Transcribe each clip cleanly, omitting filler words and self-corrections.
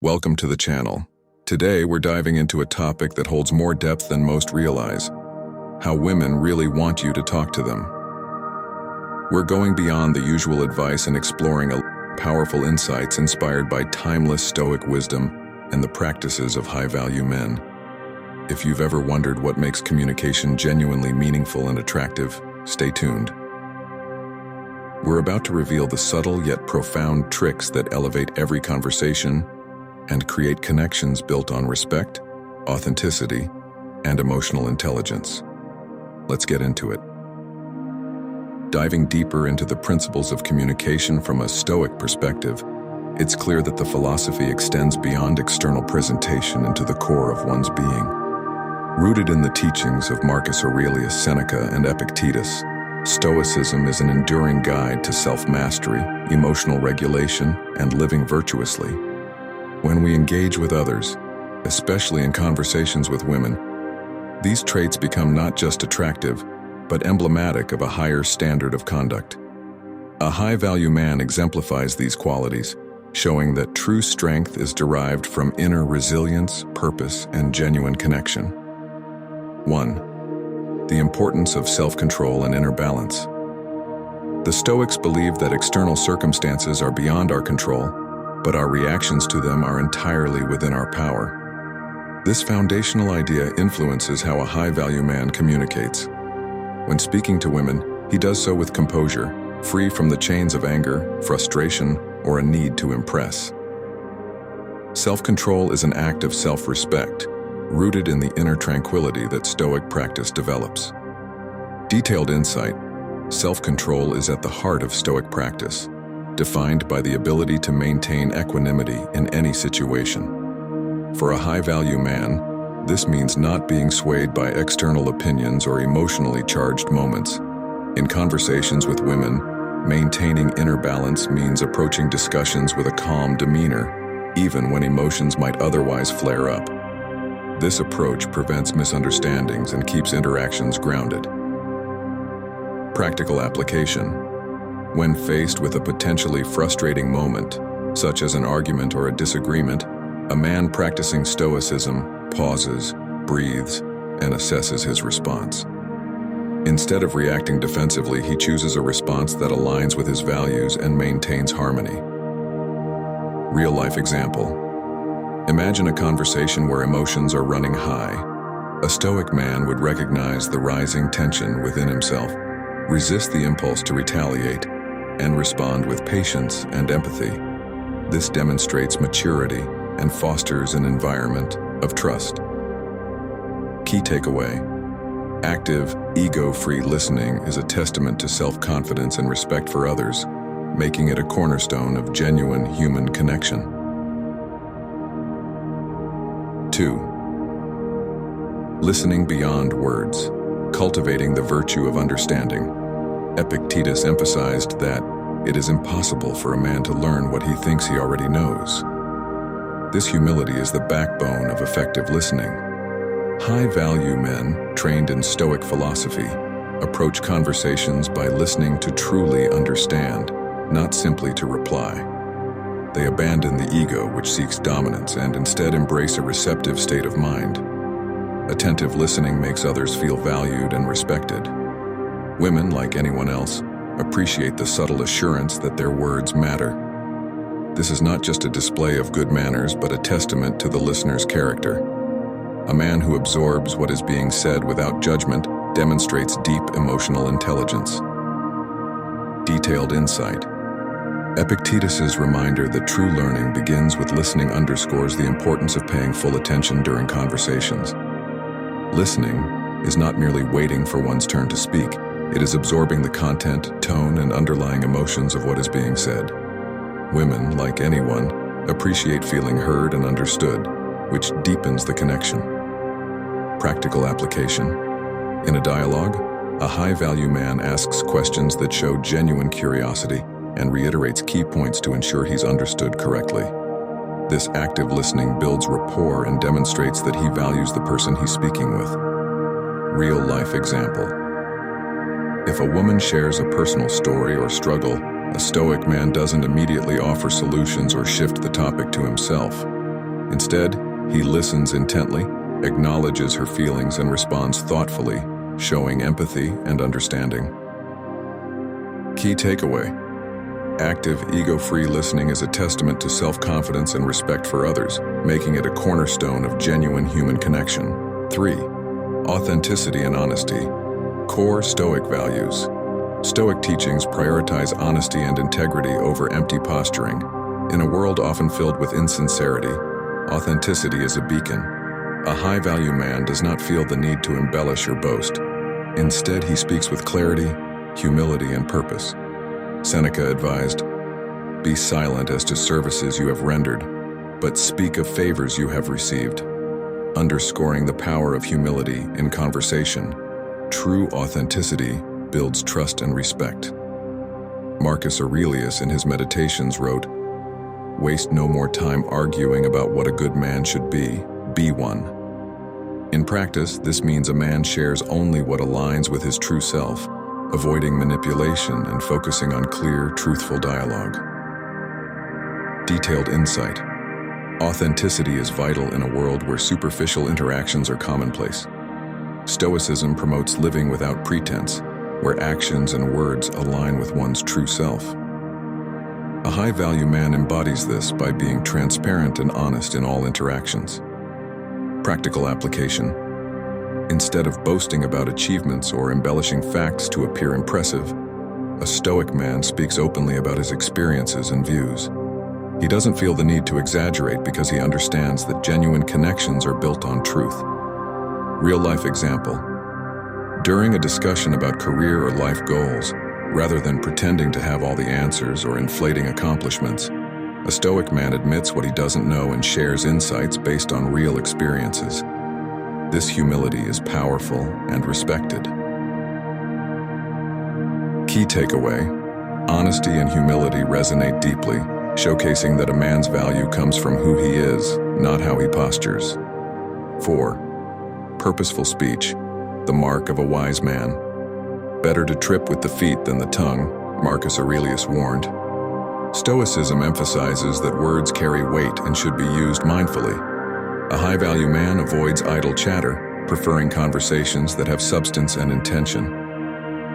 Welcome to the channel. Today we're diving into a topic that holds more depth than most realize: how women really want you to talk to them. We're going beyond the usual advice and exploring powerful insights inspired by timeless Stoic wisdom and the practices of high-value men. If you've ever wondered what makes communication genuinely meaningful and attractive, stay tuned. We're about to reveal the subtle yet profound tricks that elevate every conversation and create connections built on respect, authenticity, and emotional intelligence. Let's get into it. Diving deeper into the principles of communication from a Stoic perspective, it's clear that the philosophy extends beyond external presentation into the core of one's being. Rooted in the teachings of Marcus Aurelius Seneca and Epictetus, Stoicism is an enduring guide to self-mastery, emotional regulation, and living virtuously. When we engage with others, especially in conversations with women, these traits become not just attractive, but emblematic of a higher standard of conduct. A high-value man exemplifies these qualities, showing that true strength is derived from inner resilience, purpose, and genuine connection. 1. The importance of self-control and inner balance. The Stoics believe that external circumstances are beyond our control, but our reactions to them are entirely within our power. This foundational idea influences how a high-value man communicates. When speaking to women, he does so with composure, free from the chains of anger, frustration, or a need to impress. Self-control is an act of self-respect, rooted in the inner tranquility that Stoic practice develops. Detailed insight: self-control is at the heart of Stoic practice, defined by the ability to maintain equanimity in any situation. For a high-value man, this means not being swayed by external opinions or emotionally charged moments. In conversations with women, maintaining inner balance means approaching discussions with a calm demeanor, even when emotions might otherwise flare up. This approach prevents misunderstandings and keeps interactions grounded. Practical application. When faced with a potentially frustrating moment, such as an argument or a disagreement, a man practicing Stoicism pauses, breathes, and assesses his response. Instead of reacting defensively, he chooses a response that aligns with his values and maintains harmony. Real-life example. Imagine a conversation where emotions are running high. A Stoic man would recognize the rising tension within himself, resist the impulse to retaliate, and respond with patience and empathy. This demonstrates maturity and fosters an environment of trust. Key takeaway: active, ego-free listening is a testament to self-confidence and respect for others, making it a cornerstone of genuine human connection. 2. Listening beyond words, cultivating the virtue of understanding. Epictetus emphasized that it is impossible for a man to learn what he thinks he already knows. This humility is the backbone of effective listening. High-value men, trained in Stoic philosophy, approach conversations by listening to truly understand, not simply to reply. They abandon the ego, which seeks dominance, and instead embrace a receptive state of mind. Attentive listening makes others feel valued and respected. Women, like anyone else, appreciate the subtle assurance that their words matter. This is not just a display of good manners, but a testament to the listener's character. A man who absorbs what is being said without judgment demonstrates deep emotional intelligence. Detailed insight. Epictetus's reminder that true learning begins with listening underscores the importance of paying full attention during conversations. Listening is not merely waiting for one's turn to speak. It is absorbing the content, tone, and underlying emotions of what is being said. Women, like anyone, appreciate feeling heard and understood, which deepens the connection. Practical application. In a dialogue, a high-value man asks questions that show genuine curiosity and reiterates key points to ensure he's understood correctly. This active listening builds rapport and demonstrates that he values the person he's speaking with. Real-life example. If a woman shares a personal story or struggle, a Stoic man doesn't immediately offer solutions or shift the topic to himself. Instead, he listens intently, acknowledges her feelings, and responds thoughtfully, showing empathy and understanding. Key takeaway: active, ego-free listening is a testament to self-confidence and respect for others, making it a cornerstone of genuine human connection. 3. Authenticity and honesty. Core Stoic values. Stoic teachings prioritize honesty and integrity over empty posturing. In a world often filled with insincerity, authenticity is a beacon. A high-value man does not feel the need to embellish or boast. Instead, he speaks with clarity, humility, and purpose. Seneca advised, "Be silent as to services you have rendered, but speak of favors you have received," underscoring the power of humility in conversation. True authenticity builds trust and respect. Marcus Aurelius in his Meditations wrote, "Waste no more time arguing about what a good man should be one." In practice, this means a man shares only what aligns with his true self, avoiding manipulation and focusing on clear, truthful dialogue. Detailed insight. Authenticity is vital in a world where superficial interactions are commonplace. Stoicism promotes living without pretense, where actions and words align with one's true self. A high-value man embodies this by being transparent and honest in all interactions. Practical application. Instead of boasting about achievements or embellishing facts to appear impressive, a Stoic man speaks openly about his experiences and views. He doesn't feel the need to exaggerate because he understands that genuine connections are built on truth. Real-life example. During a discussion about career or life goals, rather than pretending to have all the answers or inflating accomplishments, a Stoic man admits what he doesn't know and shares insights based on real experiences. This humility is powerful and respected. Key takeaway: honesty and humility resonate deeply, showcasing that a man's value comes from who he is, not how he postures. 4. Purposeful speech, the mark of a wise man. Better to trip with the feet than the tongue, Marcus Aurelius warned. Stoicism emphasizes that words carry weight and should be used mindfully. A high-value man avoids idle chatter, preferring conversations that have substance and intention.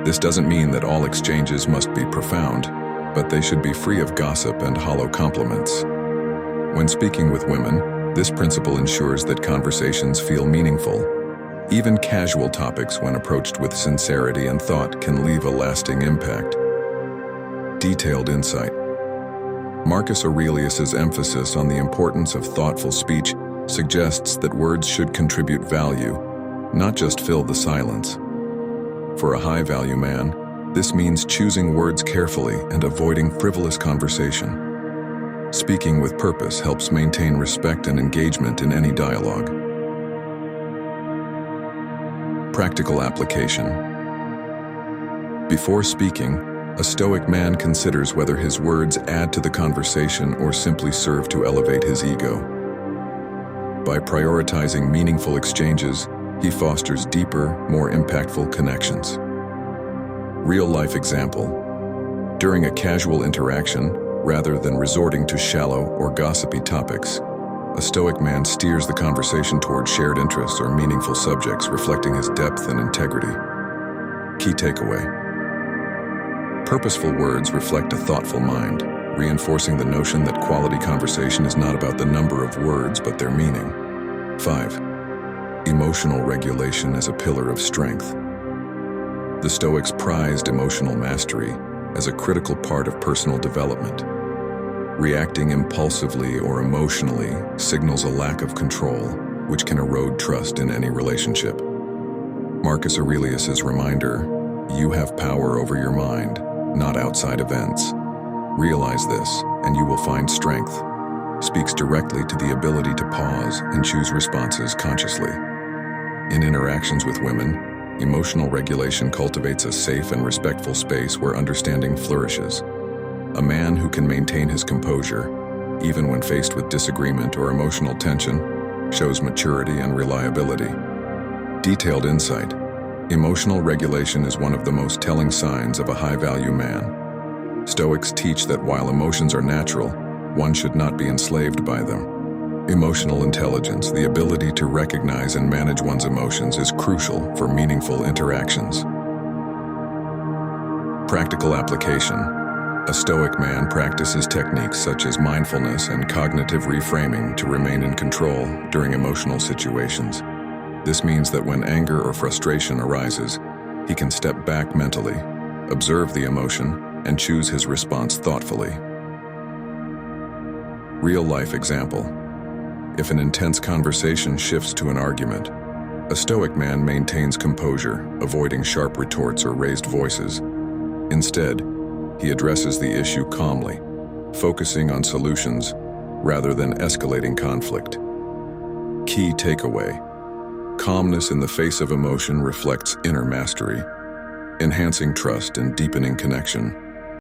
This doesn't mean that all exchanges must be profound, but they should be free of gossip and hollow compliments. When speaking with women, this principle ensures that conversations feel meaningful. Even casual topics, when approached with sincerity and thought, can leave a lasting impact. Detailed insight. Marcus Aurelius's emphasis on the importance of thoughtful speech suggests that words should contribute value, not just fill the silence. For a high-value man, this means choosing words carefully and avoiding frivolous conversation. Speaking with purpose helps maintain respect and engagement in any dialogue. Practical application. Before speaking, a Stoic man considers whether his words add to the conversation or simply serve to elevate his ego. By prioritizing meaningful exchanges, he fosters deeper, more impactful connections. Real-life example. During a casual interaction, rather than resorting to shallow or gossipy topics, a Stoic man steers the conversation toward shared interests or meaningful subjects, reflecting his depth and integrity. Key takeaway. Purposeful words reflect a thoughtful mind, reinforcing the notion that quality conversation is not about the number of words, but their meaning. 5. Emotional regulation as a pillar of strength. The Stoics prized emotional mastery as a critical part of personal development. Reacting impulsively or emotionally signals a lack of control, which can erode trust in any relationship. Marcus Aurelius's reminder, "You have power over your mind, not outside events. Realize this, and you will find strength," speaks directly to the ability to pause and choose responses consciously. In interactions with women, emotional regulation cultivates a safe and respectful space where understanding flourishes. A man who can maintain his composure, even when faced with disagreement or emotional tension, shows maturity and reliability. Detailed insight. Emotional regulation is one of the most telling signs of a high-value man. Stoics teach that while emotions are natural, one should not be enslaved by them. Emotional intelligence, the ability to recognize and manage one's emotions, is crucial for meaningful interactions. Practical application. A Stoic man practices techniques such as mindfulness and cognitive reframing to remain in control during emotional situations. This means that when anger or frustration arises, he can step back mentally, observe the emotion, and choose his response thoughtfully. Real-life example. If an intense conversation shifts to an argument, a Stoic man maintains composure, avoiding sharp retorts or raised voices. Instead, he addresses the issue calmly, focusing on solutions rather than escalating conflict. Key takeaway. Calmness in the face of emotion reflects inner mastery, enhancing trust and deepening connection.